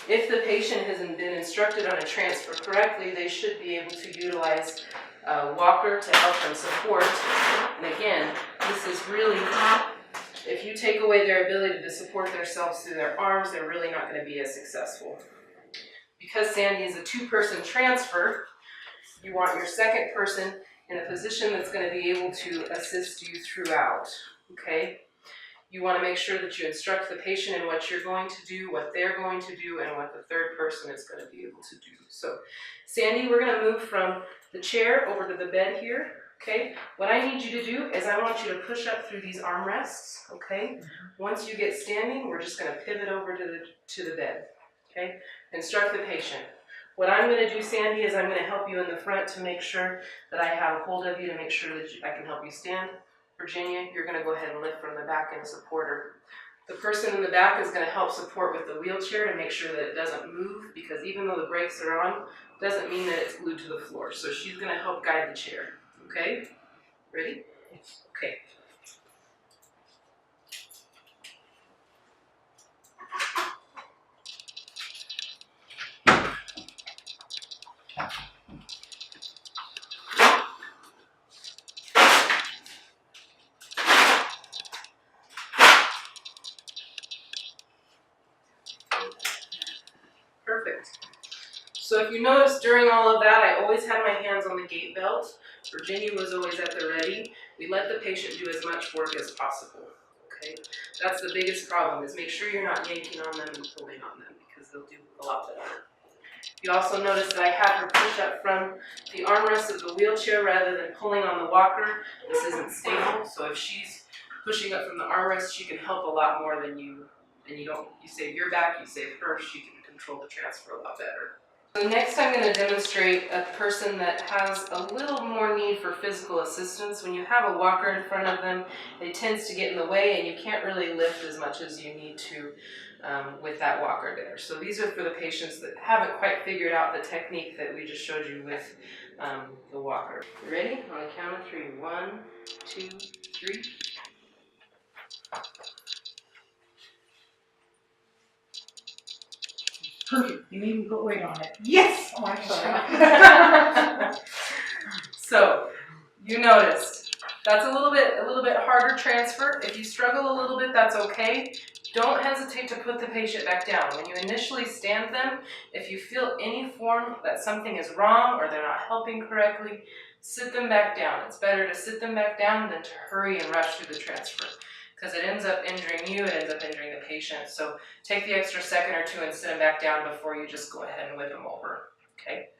If the patient hasn't been instructed on a transfer correctly, they should be able to utilize a walker to help them support. And again, this is really, if you take away their ability to support themselves through their arms, they're really not going to be as successful. Because Sandy is a two-person transfer, you want your second person in a position that's going to be able to assist you throughout, okay? You want to make sure that you instruct the patient in what you're going to do, what they're going to do, and what the third person is going to be able to do. So, Sandy, we're going to move from the chair over to the bed here, okay? What I need you to do is I want you to push up through these armrests, okay? Once you get standing, we're just going to pivot over to the bed, okay? Instruct the patient. What I'm going to do, Sandy, is I'm going to help you in the front to make sure that I have a hold of you to make sure that I can help you stand. Virginia, you're going to go ahead and lift from the back and support her. The person in the back is going to help support with the wheelchair to make sure that it doesn't move, because even though the brakes are on, doesn't mean that it's glued to the floor. So she's going to help guide the chair. Okay? Ready? Okay. Perfect. So if you notice during all of that, I always had my hands on the gait belt. Virginia was always at the ready. We let the patient do as much work as possible. Okay? That's the biggest problem, is make sure you're not yanking on them and pulling on them, because they'll do a lot better. You also notice that I had her push up from the armrest of the wheelchair rather than pulling on the walker. This isn't stable, so if she's pushing up from the armrest, she can help a lot more than you don't. You save your back, you save her, she can control the transfer a lot better. So next I'm going to demonstrate a person that has a little more need for physical assistance. When you have a walker in front of them, it tends to get in the way and you can't really lift as much as you need to with that walker there. So these are for the patients that haven't quite figured out the technique that we just showed you with the walker. You ready? On the count of 3. 1, 2, 3. Perfect. You even put weight on it. Yes! Oh, I'm sorry. So, you noticed, that's a little bit harder transfer. If you struggle a little bit, that's okay. Don't hesitate to put the patient back down. When you initially stand them, if you feel any form that something is wrong or they're not helping correctly, sit them back down. It's better to sit them back down than to hurry and rush through the transfer, because it ends up injuring you, it ends up injuring the patient. So take the extra second or two and sit them back down before you just go ahead and whip them over, okay?